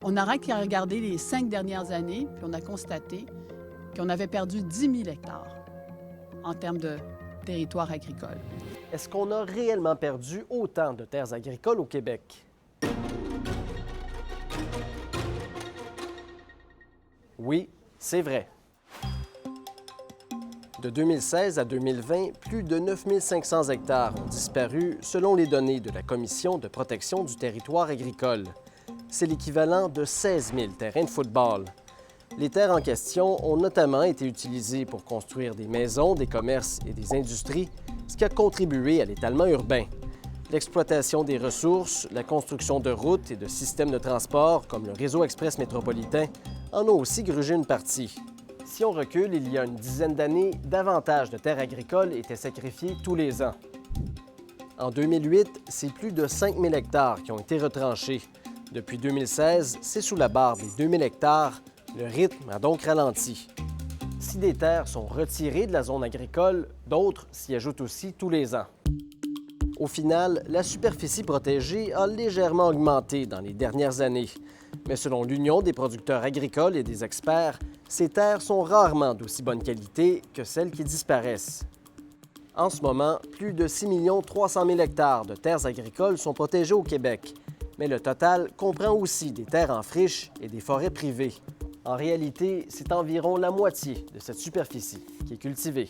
On a regardé les 5 dernières années, puis on a constaté qu'on avait perdu 10 000 hectares en termes de territoire agricole. Est-ce qu'on a réellement perdu autant de terres agricoles au Québec? Oui, c'est vrai. De 2016 à 2020, plus de 9 500 hectares ont disparu selon les données de la Commission de protection du territoire agricole. C'est l'équivalent de 16 000 terrains de football. Les terres en question ont notamment été utilisées pour construire des maisons, des commerces et des industries, ce qui a contribué à l'étalement urbain. L'exploitation des ressources, la construction de routes et de systèmes de transport, comme le réseau express métropolitain, en ont aussi grugé une partie. Si on recule, il y a une dizaine d'années, davantage de terres agricoles étaient sacrifiées tous les ans. En 2008, c'est plus de 5 000 hectares qui ont été retranchés. Depuis 2016, c'est sous la barre des 2 000 hectares. Le rythme a donc ralenti. Si des terres sont retirées de la zone agricole, d'autres s'y ajoutent aussi tous les ans. Au final, la superficie protégée a légèrement augmenté dans les dernières années. Mais selon l'Union des producteurs agricoles et des experts, ces terres sont rarement d'aussi bonne qualité que celles qui disparaissent. En ce moment, plus de 6 300 000 hectares de terres agricoles sont protégés au Québec. Mais le total comprend aussi des terres en friche et des forêts privées. En réalité, c'est environ la moitié de cette superficie qui est cultivée.